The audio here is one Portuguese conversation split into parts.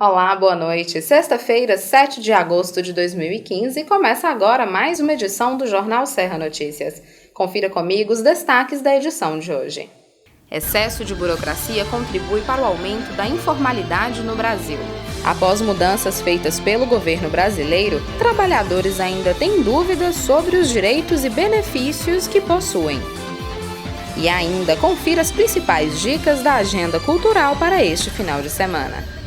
Olá, boa noite. Sexta-feira, 7 de agosto de 2015, começa agora mais uma edição do Jornal Serra Notícias. Confira comigo os destaques da edição de hoje. Excesso de burocracia contribui para o aumento da informalidade no Brasil. Após mudanças feitas pelo governo brasileiro, trabalhadores ainda têm dúvidas sobre os direitos e benefícios que possuem. E ainda confira as principais dicas da agenda cultural para este final de semana.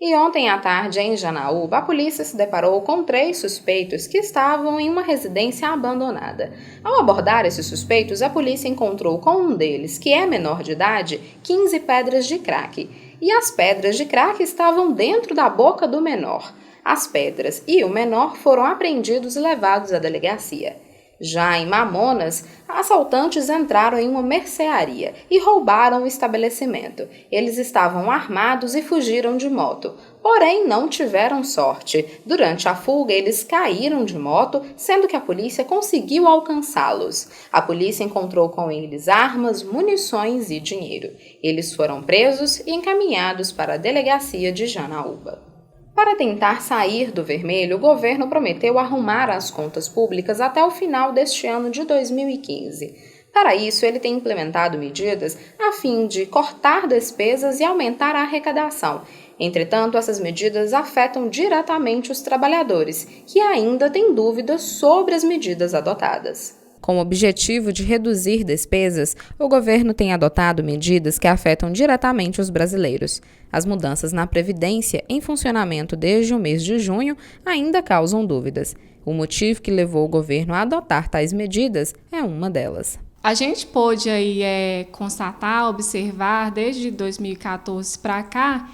E ontem à tarde, em Janaúba, a polícia se deparou com 3 suspeitos que estavam em uma residência abandonada. Ao abordar esses suspeitos, a polícia encontrou com um deles, que é menor de idade, 15 pedras de crack. E as pedras de crack estavam dentro da boca do menor. As pedras e o menor foram apreendidos e levados à delegacia. Já em Mamonas, assaltantes entraram em uma mercearia e roubaram o estabelecimento. Eles estavam armados e fugiram de moto, porém não tiveram sorte. Durante a fuga, eles caíram de moto, sendo que a polícia conseguiu alcançá-los. A polícia encontrou com eles armas, munições e dinheiro. Eles foram presos e encaminhados para a delegacia de Janaúba. Para tentar sair do vermelho, o governo prometeu arrumar as contas públicas até o final deste ano de 2015. Para isso, ele tem implementado medidas a fim de cortar despesas e aumentar a arrecadação. Entretanto, essas medidas afetam diretamente os trabalhadores, que ainda têm dúvidas sobre as medidas adotadas. Com o objetivo de reduzir despesas, o governo tem adotado medidas que afetam diretamente os brasileiros. As mudanças na Previdência, em funcionamento desde o mês de junho, ainda causam dúvidas. O motivo que levou o governo a adotar tais medidas é uma delas. A gente pôde constatar, observar, desde 2014 para cá,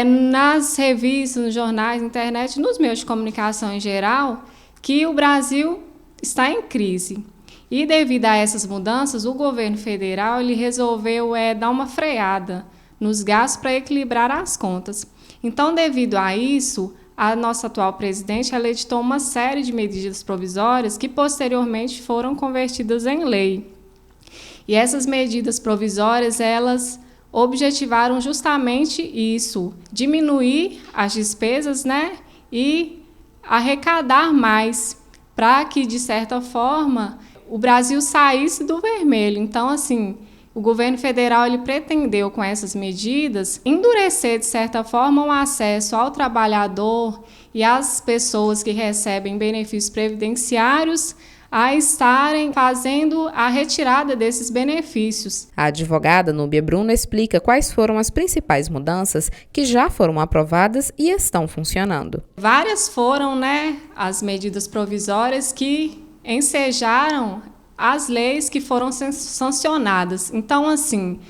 nas revistas, nos jornais, na internet, nos meios de comunicação em geral, que o Brasil está em crise. E devido a essas mudanças, o governo federal ele resolveu dar uma freada nos gastos para equilibrar as contas. Então, devido a isso, a nossa atual presidente ela editou uma série de medidas provisórias que posteriormente foram convertidas em lei. E essas medidas provisórias, elas objetivaram justamente isso, diminuir as despesas, e arrecadar mais, para que, de certa forma, o Brasil saísse do vermelho. Então, o governo federal ele pretendeu, com essas medidas, endurecer, de certa forma, o acesso ao trabalhador e às pessoas que recebem benefícios previdenciários a estarem fazendo a retirada desses benefícios. A advogada Núbia Bruno explica quais foram as principais mudanças que já foram aprovadas e estão funcionando. Várias foram, as medidas provisórias que ensejaram as leis que foram sancionadas. Então,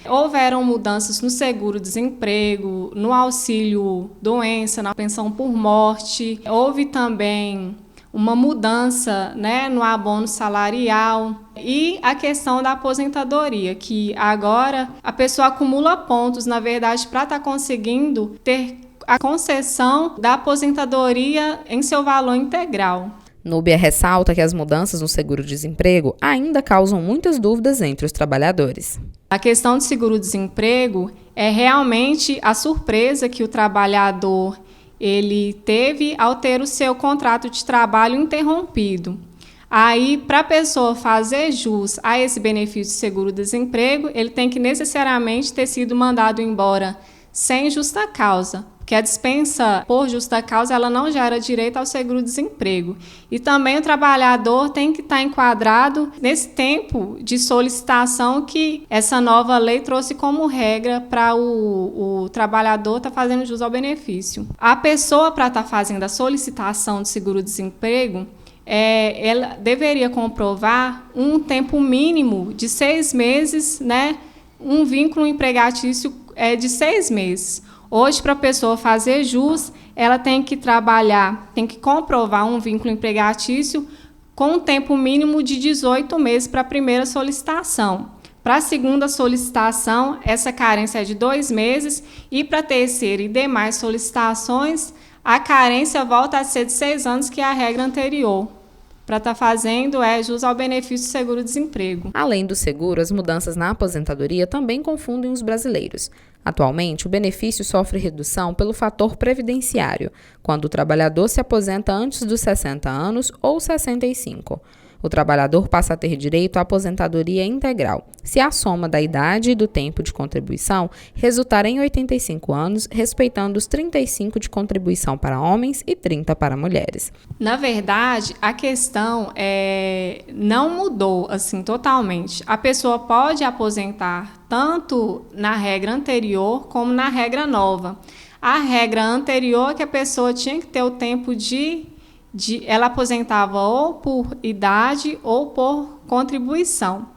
houveram mudanças no seguro-desemprego, no auxílio-doença, na pensão por morte. Houve também uma mudança, no abono salarial e a questão da aposentadoria, que agora a pessoa acumula pontos, na verdade, para estar conseguindo ter a concessão da aposentadoria em seu valor integral. Núbia ressalta que as mudanças no seguro-desemprego ainda causam muitas dúvidas entre os trabalhadores. A questão do seguro-desemprego é realmente a surpresa que o trabalhador ele teve ao ter o seu contrato de trabalho interrompido. Aí, para a pessoa fazer jus a esse benefício de seguro-desemprego, ele tem que necessariamente ter sido mandado embora sem justa causa, porque a dispensa por justa causa ela não gera direito ao seguro-desemprego. E também o trabalhador tem que estar enquadrado nesse tempo de solicitação que essa nova lei trouxe como regra para o trabalhador estar fazendo jus ao benefício. A pessoa, para estar fazendo a solicitação de seguro-desemprego, ela deveria comprovar um tempo mínimo de 6 meses, um vínculo empregatício de 6 meses. Hoje, para a pessoa fazer jus, ela tem que trabalhar, tem que comprovar um vínculo empregatício com um tempo mínimo de 18 meses para a primeira solicitação. Para a segunda solicitação, essa carência é de 2 meses e para a terceira e demais solicitações, a carência volta a ser de 6 anos, que é a regra anterior. Para estar fazendo jus ao benefício do seguro-desemprego. Além do seguro, as mudanças na aposentadoria também confundem os brasileiros. Atualmente, o benefício sofre redução pelo fator previdenciário, quando o trabalhador se aposenta antes dos 60 anos ou 65. O trabalhador passa a ter direito à aposentadoria integral, se a soma da idade e do tempo de contribuição resultar em 85 anos, respeitando os 35 de contribuição para homens e 30 para mulheres. Na verdade, a questão não mudou assim totalmente. A pessoa pode aposentar tanto na regra anterior como na regra nova. A regra anterior é que a pessoa tinha que ter o tempo ela aposentava ou por idade ou por contribuição.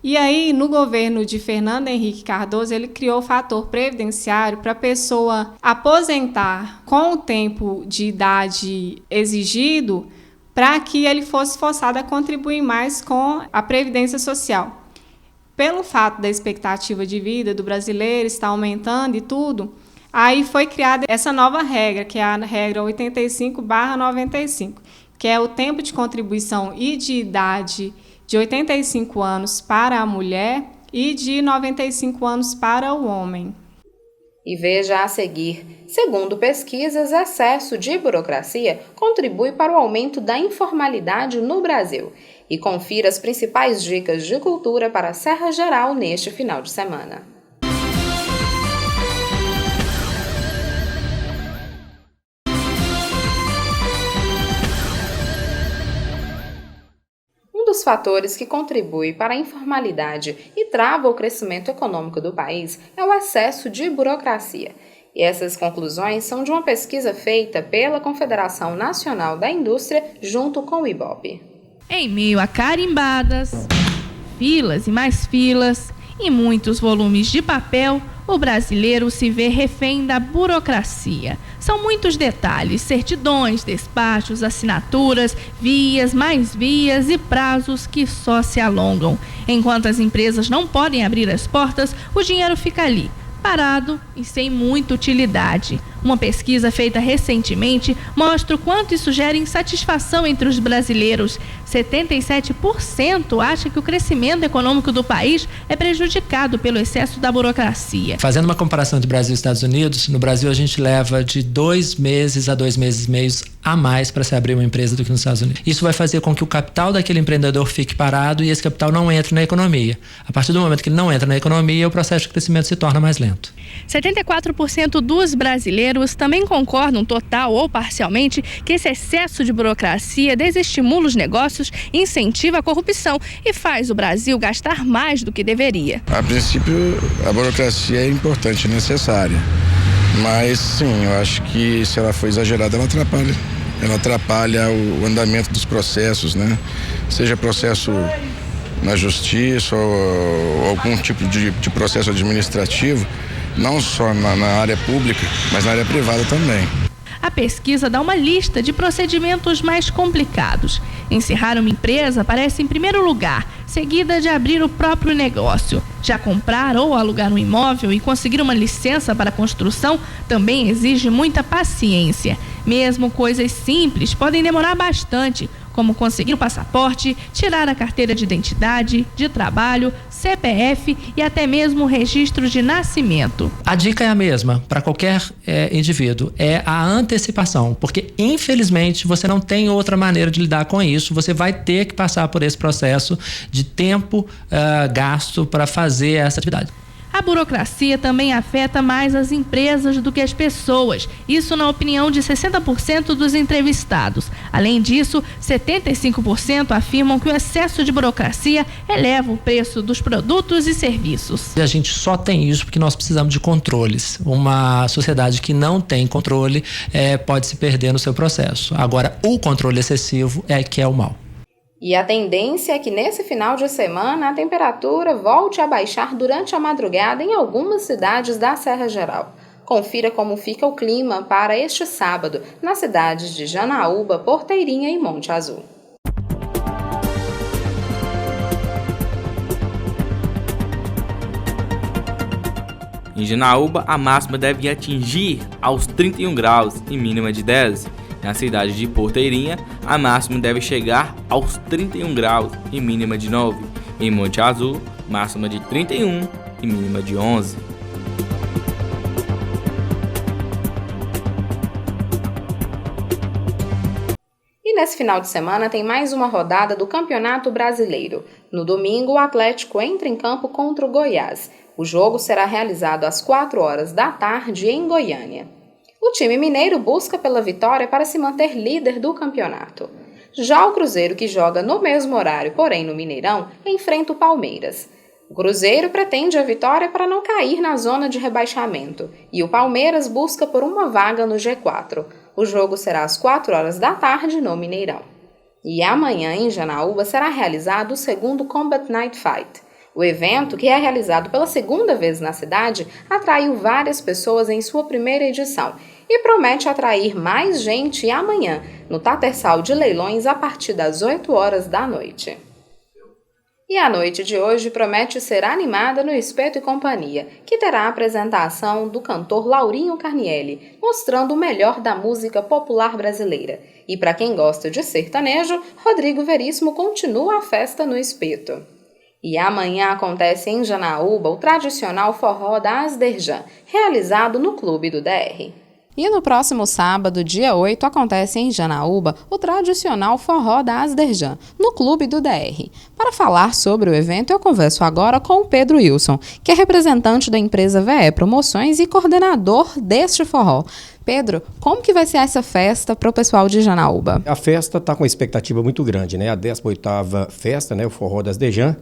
E aí, no governo de Fernando Henrique Cardoso, ele criou o fator previdenciário para a pessoa aposentar com o tempo de idade exigido para que ele fosse forçado a contribuir mais com a Previdência Social. Pelo fato da expectativa de vida do brasileiro estar aumentando e tudo, aí foi criada essa nova regra, que é a regra 85/95, que é o tempo de contribuição e de idade de 85 anos para a mulher e de 95 anos para o homem. E veja a seguir, segundo pesquisas, excesso de burocracia contribui para o aumento da informalidade no Brasil. E confira as principais dicas de cultura para a Serra Geral neste final de semana. Um dos fatores que contribui para a informalidade e trava o crescimento econômico do país é o excesso de burocracia. E essas conclusões são de uma pesquisa feita pela Confederação Nacional da Indústria junto com o IBOP. Em meio a carimbadas, filas e mais filas e muitos volumes de papel, o brasileiro se vê refém da burocracia. São muitos detalhes, certidões, despachos, assinaturas, vias, mais vias e prazos que só se alongam. Enquanto as empresas não podem abrir as portas, o dinheiro fica ali, parado e sem muita utilidade. Uma pesquisa feita recentemente mostra o quanto isso gera insatisfação entre os brasileiros. 77% acha que o crescimento econômico do país é prejudicado pelo excesso da burocracia. Fazendo uma comparação de Brasil e Estados Unidos, no Brasil a gente leva de 2 meses a 2 meses e meio a mais para se abrir uma empresa do que nos Estados Unidos. Isso vai fazer com que o capital daquele empreendedor fique parado e esse capital não entre na economia. A partir do momento que ele não entra na economia, o processo de crescimento se torna mais lento. 74% dos brasileiros também concordam, total ou parcialmente, que esse excesso de burocracia desestimula os negócios, incentiva a corrupção e faz o Brasil gastar mais do que deveria. A princípio, a burocracia é importante e necessária, mas sim, eu acho que se ela for exagerada, ela atrapalha. Ela atrapalha o andamento dos processos, né? Seja processo na justiça ou algum tipo de processo administrativo, não só na área pública, mas na área privada também. A pesquisa dá uma lista de procedimentos mais complicados. Encerrar uma empresa aparece em primeiro lugar, seguida de abrir o próprio negócio. Já comprar ou alugar um imóvel e conseguir uma licença para construção também exige muita paciência. Mesmo coisas simples podem demorar bastante, como conseguir o passaporte, tirar a carteira de identidade, de trabalho, CPF e até mesmo o registro de nascimento. A dica é a mesma para qualquer indivíduo, é a antecipação, porque infelizmente você não tem outra maneira de lidar com isso, você vai ter que passar por esse processo de tempo gasto para fazer essa atividade. A burocracia também afeta mais as empresas do que as pessoas, isso na opinião de 60% dos entrevistados. Além disso, 75% afirmam que o excesso de burocracia eleva o preço dos produtos e serviços. A gente só tem isso porque nós precisamos de controles. Uma sociedade que não tem controle pode se perder no seu processo. Agora, o controle excessivo é que é o mal. E a tendência é que nesse final de semana a temperatura volte a baixar durante a madrugada em algumas cidades da Serra Geral. Confira como fica o clima para este sábado nas cidades de Janaúba, Porteirinha e Monte Azul. Em Janaúba, a máxima deve atingir aos 31 graus e mínima de 10. Na cidade de Porteirinha, a máxima deve chegar aos 31 graus e mínima de 9. Em Monte Azul, máxima de 31 e mínima de 11. E nesse final de semana tem mais uma rodada do Campeonato Brasileiro. No domingo, o Atlético entra em campo contra o Goiás. O jogo será realizado às 4 horas da tarde em Goiânia. O time mineiro busca pela vitória para se manter líder do campeonato. Já o Cruzeiro, que joga no mesmo horário, porém no Mineirão, enfrenta o Palmeiras. O Cruzeiro pretende a vitória para não cair na zona de rebaixamento e o Palmeiras busca por uma vaga no G4. O jogo será às 4 horas da tarde no Mineirão. E amanhã, em Janaúba, será realizado o segundo Combat Night Fight. O evento, que é realizado pela segunda vez na cidade, atraiu várias pessoas em sua primeira edição e promete atrair mais gente amanhã, no Tatersal de Leilões, a partir das 8 horas da noite. E a noite de hoje promete ser animada no Espeto e Companhia, que terá a apresentação do cantor Laurinho Carnielli, mostrando o melhor da música popular brasileira. E para quem gosta de sertanejo, Rodrigo Veríssimo continua a festa no Espeto. E amanhã acontece em Janaúba o tradicional forró da Asderjan, realizado no Clube do DR. E no próximo sábado, dia 8, acontece em Janaúba o tradicional forró da Asderjan, no Clube do DR. Para falar sobre o evento, eu converso agora com o Pedro Wilson, que é representante da empresa VE Promoções e coordenador deste forró. Pedro, como que vai ser essa festa para o pessoal de Janaúba? A festa está com uma expectativa muito grande, né? A 18ª festa, né? O forró da Asderjan.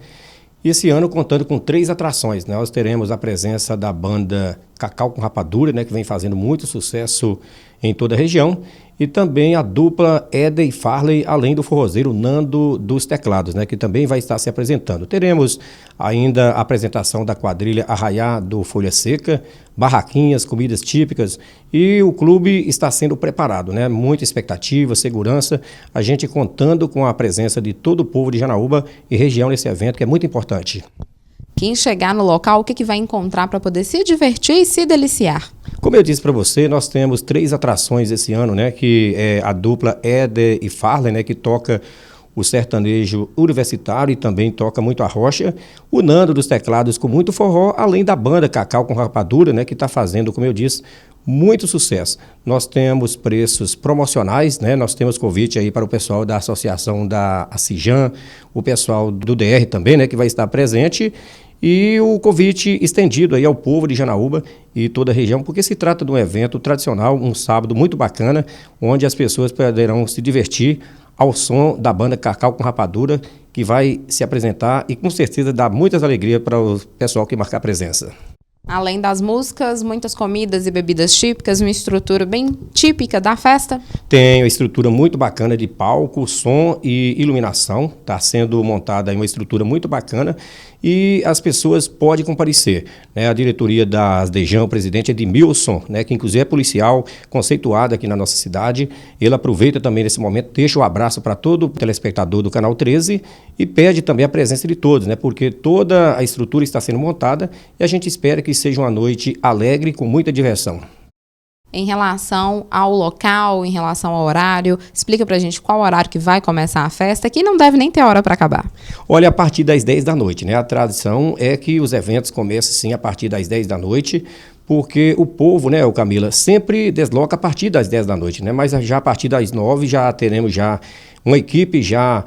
E esse ano contando com 3 atrações. Nós teremos a presença da banda Cacau com Rapadura, né, que vem fazendo muito sucesso em toda a região, e também a dupla Éder e Farley, além do forrozeiro Nando dos teclados, né, que também vai estar se apresentando. Teremos ainda a apresentação da quadrilha Arraiá do Folha Seca, barraquinhas, comidas típicas, e o clube está sendo preparado, né, muita expectativa, segurança, a gente contando com a presença de todo o povo de Janaúba e região nesse evento, que é muito importante. Quem chegar no local, o que vai encontrar para poder se divertir e se deliciar? Como eu disse para você, nós temos 3 atrações esse ano, né? Que é a dupla Éder e Farley, né? Que toca o sertanejo universitário e também toca muito a rocha. O Nando dos teclados com muito forró, além da banda Cacau com Rapadura, né? Que está fazendo, como eu disse, muito sucesso. Nós temos preços promocionais, né? Nós temos convite aí para o pessoal da associação da Asderjan, o pessoal do DR também, né? Que vai estar presente. E o convite estendido aí ao povo de Janaúba e toda a região, porque se trata de um evento tradicional, um sábado muito bacana, onde as pessoas poderão se divertir ao som da banda Cacau com Rapadura, que vai se apresentar e com certeza dá muitas alegrias para o pessoal que marcar presença. Além das músicas, muitas comidas e bebidas típicas, uma estrutura bem típica da festa. Tem uma estrutura muito bacana de palco, som e iluminação. Está sendo montada uma estrutura muito bacana e as pessoas podem comparecer, né? A diretoria da Asderjan, o presidente Edmilson, né? Que inclusive é policial, conceituado aqui na nossa cidade. Ele aproveita também nesse momento, deixa o abraço para todo telespectador do Canal 13 e pede também a presença de todos, né? Porque toda a estrutura está sendo montada e a gente espera que seja uma noite alegre com muita diversão. Em relação ao local, em relação ao horário, explica pra gente qual horário que vai começar a festa, que não deve nem ter hora para acabar. Olha, a partir das 10 da noite, né? A tradição é que os eventos comecem sim a partir das 10 da noite, porque o povo, né, Camila, sempre desloca a partir das 10 da noite, né? Mas já a partir das 9 já teremos já uma equipe já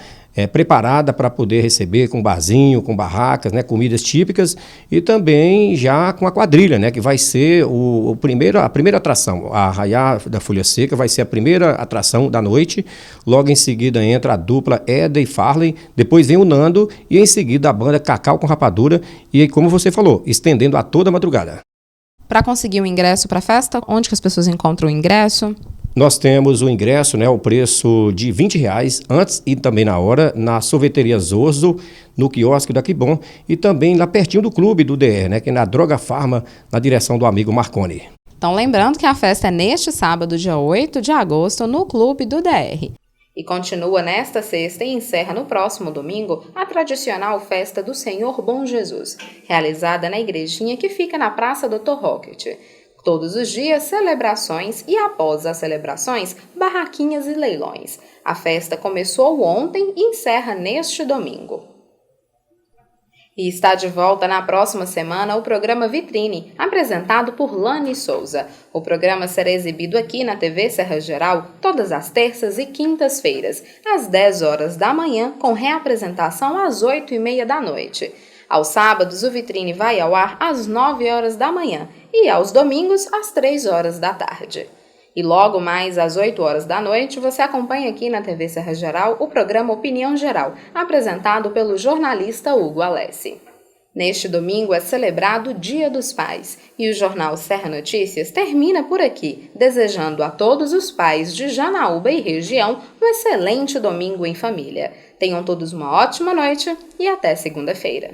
preparada para poder receber com barzinho, com barracas, né, comidas típicas e também já com a quadrilha, né, que vai ser a primeira atração. A Arraiá da Folha Seca vai ser a primeira atração da noite, logo em seguida entra a dupla Éder e Farley, depois vem o Nando e em seguida a banda Cacau com Rapadura e, como você falou, estendendo a toda a madrugada. Para conseguir o ingresso para a festa, onde que as pessoas encontram o ingresso? Nós temos o ingresso, né, o preço de R$20 antes e também na hora, na sorveteria Zorzo, no quiosque da Quibon e também lá pertinho do clube do DR, né, que é na Droga Farma, na direção do amigo Marconi. Então lembrando que a festa é neste sábado, dia 8 de agosto, no clube do DR. E continua nesta sexta e encerra no próximo domingo a tradicional Festa do Senhor Bom Jesus, realizada na igrejinha que fica na Praça Dr. Rocket. Todos os dias, celebrações e após as celebrações, barraquinhas e leilões. A festa começou ontem e encerra neste domingo. E está de volta na próxima semana o programa Vitrine, apresentado por Lani Souza. O programa será exibido aqui na TV Serra Geral todas as terças e quintas-feiras, às 10 horas da manhã, com reapresentação às 8h30 da noite. Aos sábados, o Vitrine vai ao ar às 9 horas da manhã e aos domingos, às 3 horas da tarde. E logo mais às 8 horas da noite, você acompanha aqui na TV Serra Geral o programa Opinião Geral, apresentado pelo jornalista Hugo Alessi. Neste domingo é celebrado o Dia dos Pais e o Jornal Serra Notícias termina por aqui, desejando a todos os pais de Janaúba e região um excelente domingo em família. Tenham todos uma ótima noite e até segunda-feira.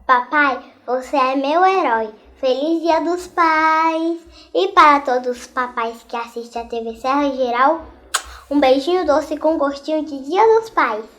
Papai, você é meu herói. Feliz Dia dos Pais! E para todos os papais que assistem a TV Serra Geral, um beijinho doce com gostinho de Dia dos Pais.